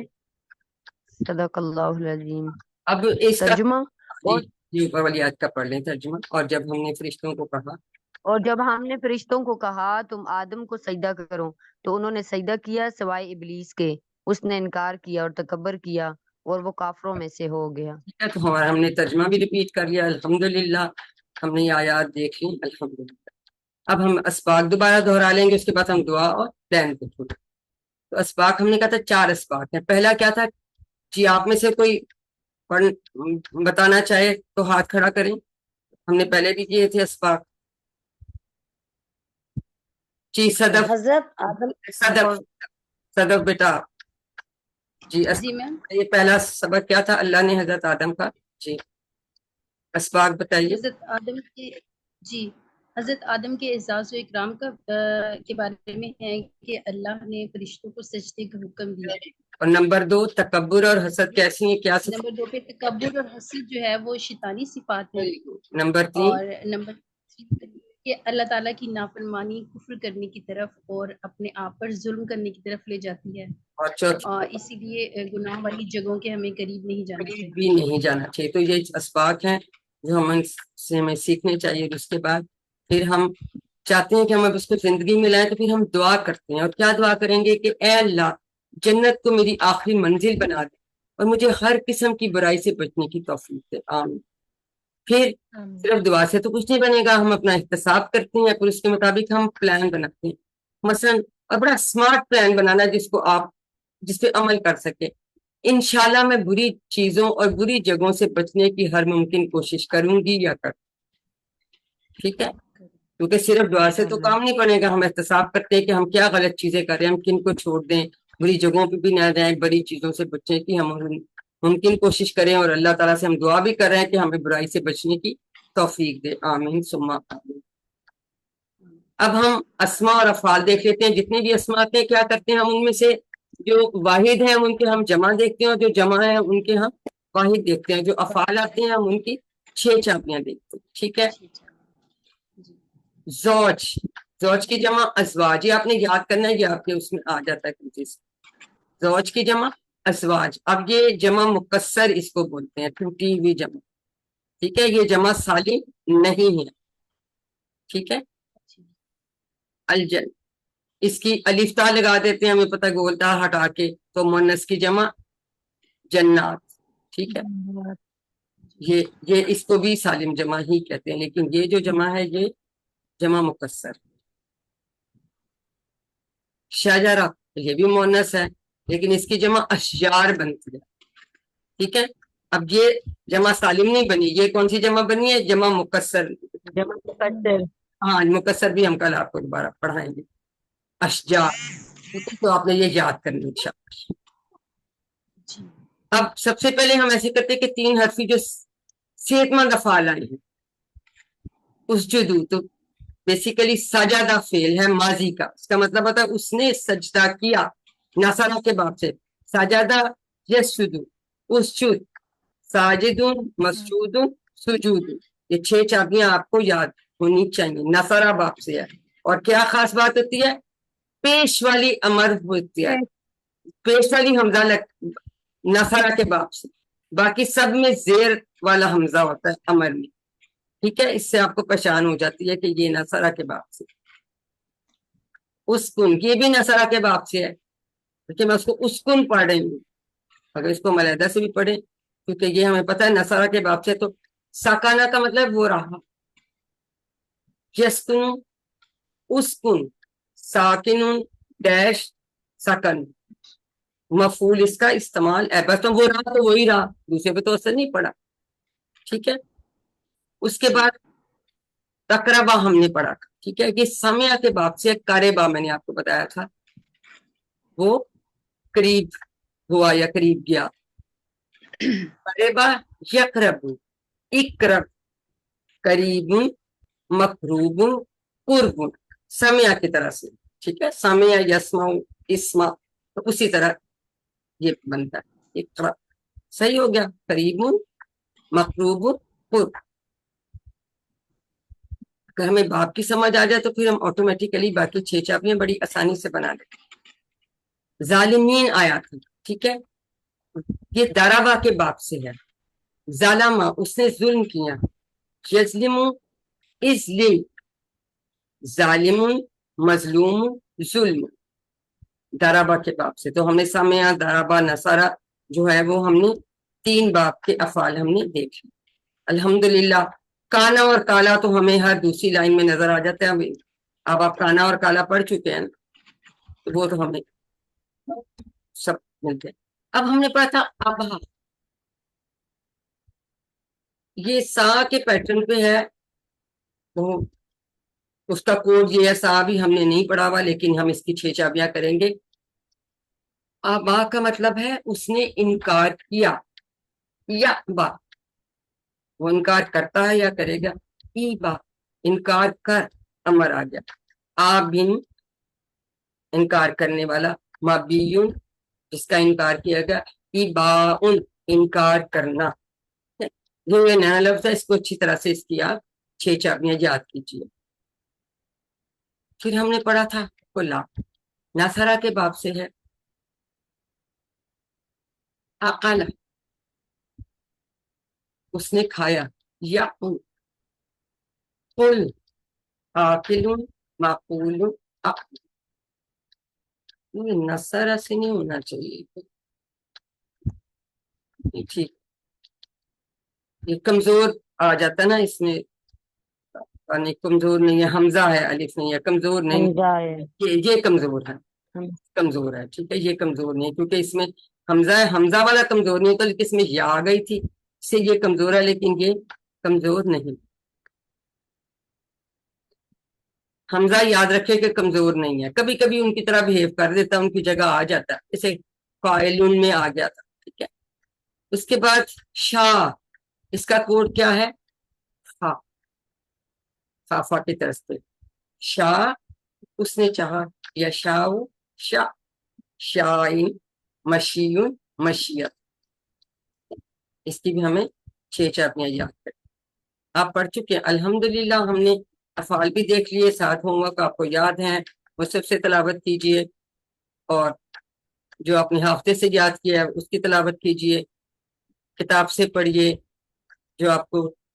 صدق اللہ العظیم اب اس کا ترجمہ، اور جی اوپر والی آیت کا پڑھ لیں ترجمہ. اور جب ہم نے فرشتوں کو کہا، اور جب ہم نے فرشتوں کو کہا تم آدم کو سجدہ کرو تو انہوں نے سجدہ کیا سوائے ابلیس کے، اس نے انکار کیا اور تکبر کیا اور وہ کافروں میں سے ہو گیا۔ تو ہمارا ہم نے ترجمہ بھی ریپیٹ کر لیا الحمدللہ. ہم نے یہ آیات دیکھ لی الحمدللہ. اب ہم اسباق دوبارہ دہرا لیں گے، اس کے بعد ہم دعا اور پلان کو چھوڑیں. تو اسباق ہم نے کہا تھا 4 اسباق ہیں. پہلا کیا تھا؟ جی آپ میں سے کوئی بتانا چاہے تو ہاتھ کھڑا کریں. ہم نے پہلے بھی کیے تھے اسباق. جی صدف حضرت آدم صدف بیٹا. جی جی میم، یہ پہلا سبق کیا تھا؟ اللہ نے حضرت آدم کا جی اسباق بتائیے. حضرت آدم کے اعزاز و اکرام کا کے بارے میں ہے کہ اللہ نے فرشتوں کو سجدے کا حکم دیا۔ اور نمبر 2 تکبر اور حسد کیسی ہیں؟ کیا صفات؟ نمبر 2 پہ تکبر اور حسد جو ہے وہ شیطانی صفات ہے۔ نمبر 3 اور نمبر 3 کہ اللہ تعالیٰ کی نافرمانی کفر کرنے کی طرف اور اپنے آپ پر ظلم کرنے کی طرف لے جاتی ہے، اور چوتھی اور اسی لیے گناہ والی جگہوں کے ہمیں قریب نہیں جانا قریب چاہیے۔ بھی نہیں جانا چاہیے. تو یہ اسباق ہیں جو سے ہمیں سیکھنے چاہیے. اور اس کے بعد پھر ہم چاہتے ہیں کہ ہم اب اس کو زندگی میں لائیں، تو پھر ہم دعا کرتے ہیں. اور کیا دعا کریں گے کہ اے اللہ جنت کو میری آخری منزل بنا دے اور مجھے ہر قسم کی برائی سے بچنے کی توفیق دے. آمین. پھر صرف دعا سے تو کچھ نہیں بنے گا. ہم اپنا احتساب کرتے ہیں، پھر اس کے مطابق ہم پلان بناتے ہیں. مثلا اور بڑا اسمارٹ پلان بنانا ہے جس پہ عمل کر سکے. انشاءاللہ میں بری چیزوں اور بری جگہوں سے بچنے کی ہر ممکن کوشش کروں گی یا کر. ٹھیک ہے، کیونکہ صرف دعا سے تو کام نہیں بنے گا. ہم احتساب کرتے ہیں کہ ہم کیا غلط چیزیں کر رہے ہیں، ہم کن کو چھوڑ دیں، بری جگہوں پہ بھی نہ جائیں، بری چیزوں سے بچنے کی ہم ممکن کوشش کریں. اور اللہ تعالیٰ سے ہم دعا بھی کر رہے ہیں کہ ہمیں برائی سے بچنے کی توفیق دے. آمین ثم آمین. اب ہم اسماء اور افعال دیکھ لیتے ہیں. جتنے بھی اسماء آتے ہیں کیا کرتے ہیں ہم ان میں سے جو واحد ہیں ان کے ہم جمع دیکھتے ہیں، اور جو جمع ہیں ان کے ہم واحد دیکھتے ہیں. جو افعال آتے ہیں ہم ان کی 6 چابیاں دیکھتے ہیں. ٹھیک ہے. زوج کی جمع ازواج، یہ آپ نے یاد کرنا ہے، یہ آپ کے اس میں آ جاتا ہے کچھ. زوج کی جمع ازواج. اب یہ جمع مکسر اس کو بولتے ہیں، ٹوٹی ہوئی جمع. ٹھیک ہے، یہ جمع سالم نہیں ہے، ٹھیک ہے. الجن، اس کی الف تا لگا دیتے ہیں، ہمیں پتہ گولتا ہٹا کے، تو مونس کی جمع جنات، ٹھیک ہے. یہ اس کو بھی سالم جمع ہی کہتے ہیں، لیکن یہ جو جمع ہے یہ جمع مکسر. شجرہ، یہ بھی مونس ہے لیکن اس کی جمع اشجار بنتی ہے، ٹھیک ہے. اب یہ جمع سالم نہیں بنی، یہ کون سی جمع بنی ہے؟ جمع مکسر. جمع مقصر. ہاں مکسر بھی ہم کل آپ کو دوبارہ پڑھائیں گے. اشجار، تو آپ نے یہ یاد کرنی انشاءاللہ. اب سب سے پہلے ہم ایسے کرتے ہیں کہ 3 حرفی جو صحت مند افعال آئے ہیں، اسجدو، تو بیسیکلی سجدہ فعل ہے ماضی کا، اس کا مطلب ہوتا ہے اس نے سجدہ کیا. نصرہ کے باب سے سجدہ یسجدو، اسجد، ساجدون، مسجودون، سجود، یہ 6 چابیاں آپ کو یاد ہونی چاہیے. نصرہ باب سے ہے. اور کیا خاص بات ہوتی ہے؟ پیش والی امر ہوتی ہے، پیش والی حمزہ نصرہ کے باب سے، باقی سب میں زیر والا حمزہ ہوتا ہے امر میں، ٹھیک ہے. اس سے آپ کو پہچان ہو جاتی ہے کہ یہ نصرہ کے باب سے. اسکن، یہ بھی نصرہ کے باب سے ہے، لیکن میں اس کو اسکن پڑھ رہی ہوں، اگر اس کو ملیحدہ سے بھی پڑھیں کیونکہ یہ ہمیں پتہ ہے نصرہ کے باب سے. تو سکانہ کا مطلب وہ رہا، یسکن، اسکن، ساکن ڈیش سکن، مفعول اس کا استعمال ہے، بس تو وہ رہا تو وہی رہا، دوسرے پہ تو اثر نہیں پڑا، ٹھیک ہے. اس کے بعد تقربہ ہم نے پڑھا تھا، ٹھیک ہے، کہ سمع کے باب سے قربہ میں نے آپ کو بتایا تھا، وہ قریب ہوا یا قریب گیا. قربہ یقرب، اقرب، قریب، مقروب، قرب، سمع کی طرح سے، ٹھیک ہے. سمع یسمع اسمع، تو اسی طرح یہ بنتا ہے. اقرب صحیح ہو گیا، قریب، مقروب، قرب. اگر ہمیں باب کی سمجھ آ جائے تو پھر ہم آٹومیٹیکلی باقی 6 چابیاں بڑی آسانی سے بنا لیں. ظالمین آیا تھا، ٹھیک ہے، یہ دارابا کے باب سے ہے. ظالمہ، اس نے ظلم کیا. یظلم، ازلم، ظالم، مظلوم، ظلم، دارابا کے باب سے. تو ہم نے سمع، دارابا، نصرہ جو ہے وہ ہم نے 3 باب کے افعال ہم نے دیکھ لی. الحمدللہ. کانا اور کالا تو ہمیں ہر دوسری لائن میں نظر آ جاتا ہے. اب آپ کانا اور کالا پڑھ چکے ہیں، تو وہ تو ہمیں سب ملتے ہیں. اب ہم نے پڑھا تھا ابہا، یہ سا کے پیٹرن پہ ہے، تو اس کا کوڈ یہ ہے. سا بھی ہم نے نہیں پڑھا ہوا، لیکن ہم اس کی 6 چابیاں کریں گے. ابا کا مطلب ہے اس نے انکار کیا، یا با، وہ انکار کرتا ہے یا کرے گا. ای با، انکار کر، امر آ گیا. آبن، انکار کرنے والا. مبیون، جس کا انکار کیا گیا. ایباؤن، انکار کرنا. یہ نیا لفظ ہے، اس کو اچھی طرح سے اس کی آپ 6 چابیاں یاد کیجیے. پھر ہم نے پڑھا تھا کلا، نصرہ کے باب سے ہے. اقل، اس نے کھایا. یا قل، آکل، معقول، عقل. یہ نصرہ سے نہیں ہونا چاہیے، ٹھیک. یہ کمزور آ جاتا نا اس میں، یعنی کمزور نہیں ہے، حمزہ ہے، الف نہیں ہے، کمزور نہیں. حمزہ ہے. یہ کمزور ہے، کمزور ہے، ٹھیک ہے. یہ کمزور نہیں ہے کیونکہ اس میں حمزہ ہے. حمزہ والا کمزور نہیں ہوتا، لیکن اس میں یا آ گئی تھی، اس سے یہ کمزور ہے، لیکن یہ کمزور نہیں. حمزہ یاد رکھے کہ کمزور نہیں ہے، کبھی کبھی ان کی طرح بہیو کر دیتا، ان کی جگہ آ جاتا ہے، جیسے قائلون میں آ گیا تھا، ٹھیک ہے. اس کے بعد شاہ، اس کا کوڈ کیا ہے؟ فا، فا کی طرف سے. شاہ، اس نے چاہا. یا شاہ، شاہ، شائن، مشیون، مشیت. اس کی بھی ہمیں 6 چابیاں یاد کریں. آپ پڑھ چکے ہیں الحمدللہ. ہم نے افعال بھی دیکھ لیے، ساتھ ہوم ورک آپ کو یاد ہیں، وہ سب سے تلاوت کیجئے، اور جو اپنے ہفتے سے یاد کیا ہے اس کی تلاوت کیجئے، کتاب سے پڑھیے جو آپ کو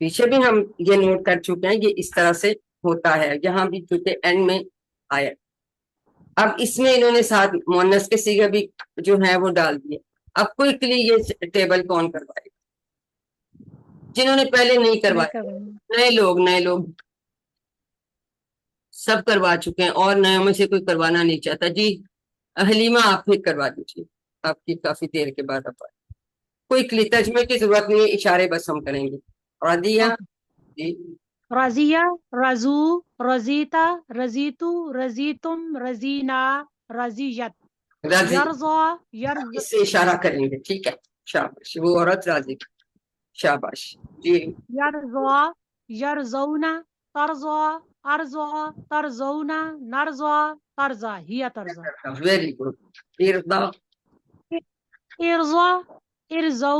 پیچھے بھی ہم یہ نوٹ کر چکے ہیں، یہ اس طرح سے ہوتا ہے، یہاں بھی چونکہ اینڈ میں آیا۔ اب اس میں انہوں نے ساتھ مؤنث کے صیغے بھی جو ہیں وہ ڈال دیے۔ اب کوئکلی یہ ٹیبل کون کروائے گا؟ جنہوں نے پہلے نہیں کروایا، نئے لوگ سب کروا چکے ہیں اور نئے میں سے کوئی کروانا نہیں چاہتا۔ جی حلیمہ آپ پھر کروا دیجیے، آپ کی کافی دیر کے بعد اب کوئی ترجمے کی ضرورت نہیں ہے، اشارے بس ہم کریں گے۔ رضیہ جی رضیہ، رضو، رضیتا، رضیتو، رضیتم، رضینا، رضیت، راضی یرضا، یرض، اس سے اشارہ کریں گے، ٹھیک ہے، شاباش، وہ عورت راضی، شاباش جی۔ یرضا، یرضونا، ترضا، ارضا، ترضونا، نرضا، ترضا، ہی ترضا، ویری گڈ۔ ارضا ارضا، ارضو،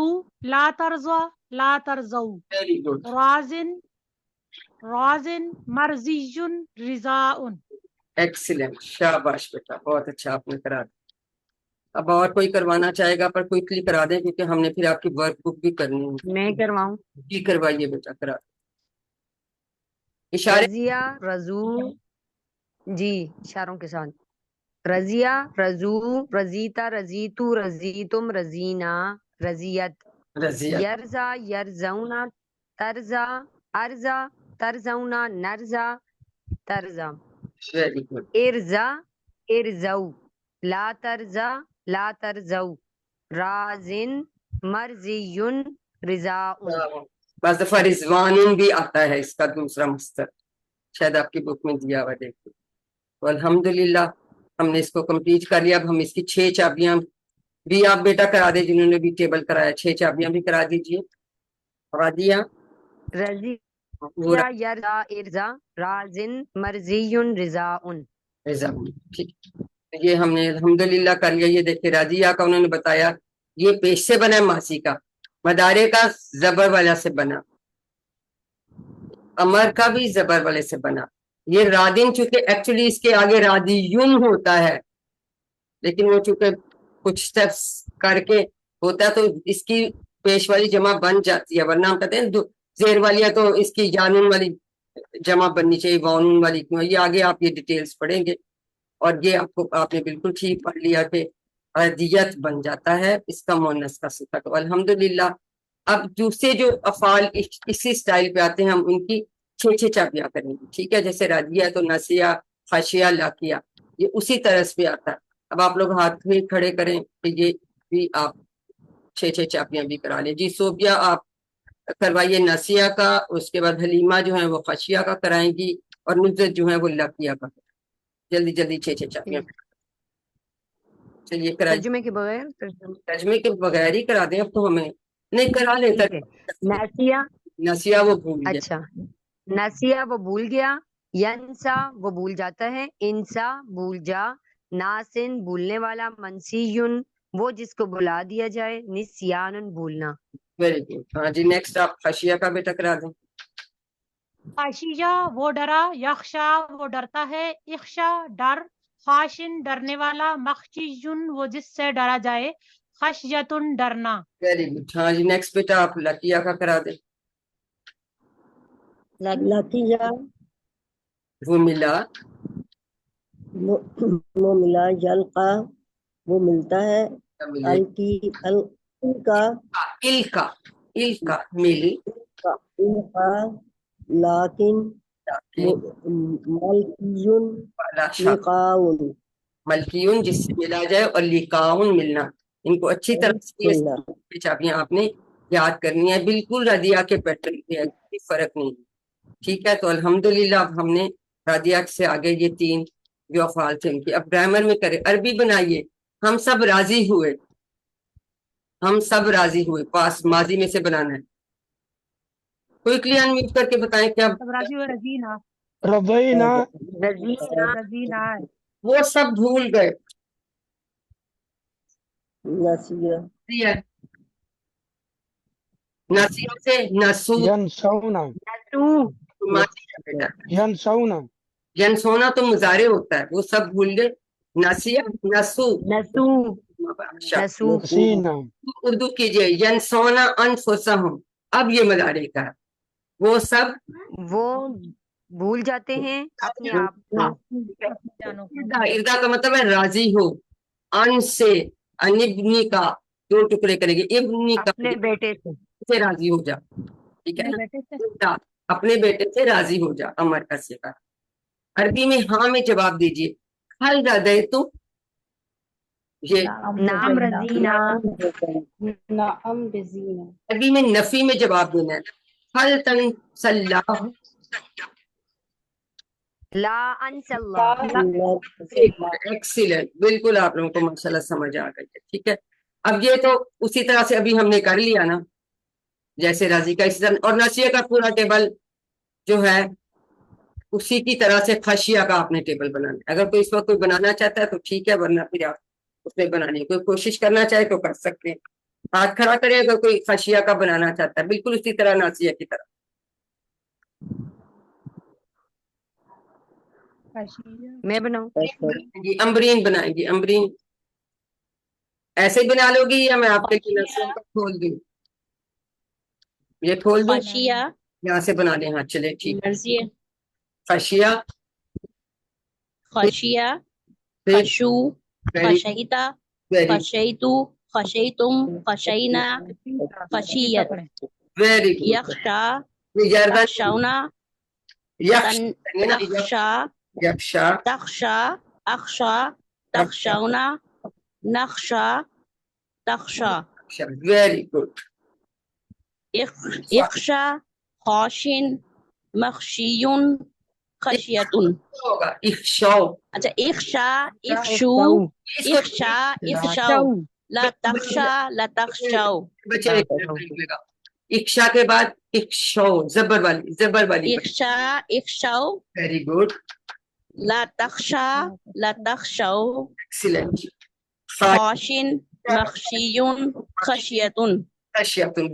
لا ترضا، لا ترضو، ویری گڈ، رازن، رازن، مرضی، رضاء۔ ایکسیلنٹ، شاباش بیٹا، بہت اچھا آپ نے کرا دیا۔ اب اور کوئی کروانا چاہے گا پر کوئکلی کرا دیں، کیونکہ ہم نے پھر آپ کی ورک بک بھی کرنی ہے۔ میں کرواؤں؟ جی کروائیے بیٹا، کرا دیں اشارے۔ رضیہ، رضو، جی اشاروں کے ساتھ۔ رضیہ، رضو، رضیتا، رضیتو، رضیتم، رضینا، رضیت، رضیہ یرزا، یرزونا، ترزا، ارزا، ترزونا، نرزا، ترزا، ویری گڈ، ارزا، ارزو، لا ترزا، لا ترزو، رازن، مرضی، رضاء۔ بعض دفعہ رضوان بھی آتا ہے، اس کا دوسرا مصدر شاید آپ کی بک میں دیا ہوا، دیکھیں۔ تو الحمدللہ ہم نے اس کو کمپلیٹ کر لیا۔ اب ہم اس کی 6 چابیاں بھی آپ بیٹا کرا دیں، جنہوں نے بھی ٹیبل کرایا، 6 چابیاں بھی کرا دیجیے۔ رضیہ رضیہ، یرزا، ارزا، رازن، مرضی، رضاء۔ رضا، ٹھیک، یہ ہم نے الحمدللہ کر لیا۔ یہ دیکھیں راضیہ کا انہوں نے بتایا، یہ پیش سے بنا ہے، ماسی کا، مدارے کا زبر والا سے بنا، امر کا بھی زبر والے سے بنا۔ یہ رادن چونکہ ایکچولی اس کے آگے رادیون ہوتا ہے، لیکن وہ چونکہ کچھ سٹیپس کر کے ہوتا ہے تو اس کی پیش والی جمع بن جاتی ہے، ورنہ ہم کہتے ہیں زیر والی ہے تو اس کی جانون والی جمع بننی چاہیے، وانون والی کیوں۔ یہ آگے آپ یہ ڈیٹیلز پڑھیں گے، اور یہ آپ نے بالکل ٹھیک پڑھ لیا کہ ردیت بن جاتا ہے اس کا مؤنث کا صفت۔ تو الحمدللہ اب دوسرے جو افعال اسی سٹائل پہ آتے ہیں، ہم ان کی 6 چابیاں کریں گے، ٹھیک ہے۔ جیسے راضیہ تو نسیہ، خاشیہ، لاقیہ، یہ اسی طرز پہ آتا ہے۔ اب آپ لوگ ہاتھ میں کھڑے کریں کہ یہ بھی آپ 6 چابیاں بھی کرا لیں۔ جی صوبیہ آپ کروائیے نسیہ کا، اس کے بعد حلیمہ جو ہیں وہ خاشیہ کا کرائیں گی، اور نصرت جو ہے وہ لاقیہ کا۔ جلدی جلدی 6 چابیاں چلیے کرائیے، ترجمے کے بغیر؟ ترجمے کے بغیر ہی کرا دیں، اب تو ہمیں نہیں کرا لیں۔ ٹھیک ہے۔ ناسیہ، نسیہ وہ بھول گیا، اچھا، ناسیہ وہ بھول گیا، ینسا وہ بھول جاتا ہے، انسا بھول جا، ناسن بھولنے والا، منسیون وہ جس کو بلا دیا جائے، نسیان بھولنا۔ Very good. ہاں جی نیکسٹ آپ خاشیہ کا بیٹا کرا دیں۔ خاشیہ وہ ڈرا، یخشا وہ ڈرتا ہے، اخشا ڈر، خاشن ڈرنے والا، مخشیجن وہ جس سے ڈرا جائے، خشیتن ڈرنا۔ Very good. ہاں جی نیکسٹ بیٹا آپ لکیہ کا کرا دیں۔ لکیہ وہ ملا، وہ ملا، یلقا وہ ملتا ہے، الکی الکا الکا، الکا مل، الکا، لاکن ملکیون لقاؤن ملکیون جس سے ملا جائے، اور لقاؤن ملنا۔ ان کو اچھی طرح سے یہ چابیاں آپ نے یاد کرنی ہے، بالکل رضیہ کے پیٹرن پہ کوئی فرق نہیں، ٹھیک ہے۔ تو الحمدللہ اب ہم نے رضیہ سے آگے یہ 3 جو افعال تھے ان کی اب گرامر میں کرے۔ عربی بنائیے، ہم سب راضی ہوئے، ہم سب راضی ہوئے، پاس ماضی میں سے بنانا ہے۔ کوئکلی انمیوٹ کر کے بتائیں کیا؟ سب راضی ہوئے، رضینا، رضینا، رضینا، رضینا ہے۔ وہ سب بھول گئے، نسیہ نسیہ سے نسو، ینسونا، بیٹا ینسونا، ینسونا تو مضارع ہوتا ہے، وہ سب بھول گئے، نسیہ نسو، نسو، نسو، نسینا، اردو کیجئے، ینسونا انفسہم، اب یہ مضارع کا ہے، وہ سب وہ بھول جاتے ہیں اپنے آپ کو. اردا کا مطلب ہے راضی ہو. ان سے انبنی کا 2 ٹکڑے کرے گی. ابنی کا اپنے بیٹے سے راضی ہو جا. ٹھیک ہے نا, اپنے بیٹے سے راضی ہو جا. امر کا صیغہ. عربی میں ہاں میں جواب دیجیے. حل رضیتم, یہ نام رضینا. نعم رضینا. عربی میں نفی میں جواب دینا ہے. حل تنسى الله, لا انس اللہ. ایکسیلنٹ, بالکل آپ لوگوں کو ماشاءاللہ سمجھ آ گئی ہے. ٹھیک ہے, اب یہ تو اسی طرح سے ابھی ہم نے کر لیا نا, جیسے راضی کا اسی طرح, اور ناسیہ کا پورا ٹیبل جو ہے اسی کی طرح سے خشیہ کا آپ نے ٹیبل بنانا ہے. اگر کوئی اس وقت کوئی بنانا چاہتا ہے تو ٹھیک ہے, ورنہ پھر آپ اس میں بنانی ہے. کوئی کوشش کرنا چاہے تو کر سکتے ہیں. ہاتھ کھڑا کریں اگر کوئی خشیہ کا بنانا چاہتا ہے, بالکل اسی طرح ناسیہ کی طرح. میں بناؤں؟ جی امبرین بنائیں گی. امبرین ایسے ہی بنا لو گی یا میں آپ کے لیے نسلوں کا کھول دوں؟ یہ کھول دوں, خشیہ یہاں سے بنا لیں. ہاں چلے ٹھیک. مرضی ہے. خشیہ, خشیہ, پھر خشو, خشیتا, خشیتو, خشیتم, خشینا, خشیت, ویری گڈ. یخشا, گردن تخشونا, تخشا, یکشا, تخشا, اخشا, تخشونا, نخشا, تخشا, ویری گڈ. اخشا, خاشن, مخشیون, خشیتن. ہوگا اخشو. اچھا اخشا, اخشو, اخشا, اخشو, لا تخشا, لا تخشو. بچے اخشا کے بعد اخشو, زبر والی. اخشا, اخشو, ویری گڈ, لا تخشا, لا تخشو. ایکسیلنٹ. خاشن, مخشیون, خشیتن.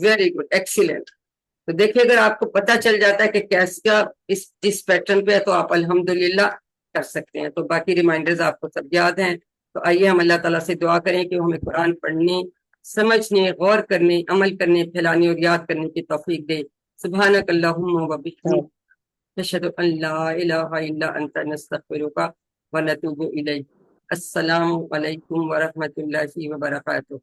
Very good, excellent. تو دیکھیں اگر آپ کو پتہ چل جاتا ہے کہ کیسا اس پیٹرن پہ ہے تو آپ الحمدللہ کر سکتے ہیں. تو باقی ریمائنڈرز آپ کو سب یاد ہیں. تو آئیے ہم اللہ تعالیٰ سے دعا کریں کہ ہمیں قرآن پڑھنے, سمجھنے, غور کرنے, عمل کرنے, پھیلانے اور یاد کرنے کی توفیق دے. سبحانک اللہم و بحمدک, نشہد ان لا الہ الا انت, نستغفرک و نتوب الیک. السلام علیکم ورحمۃ اللہ وبرکاتہ.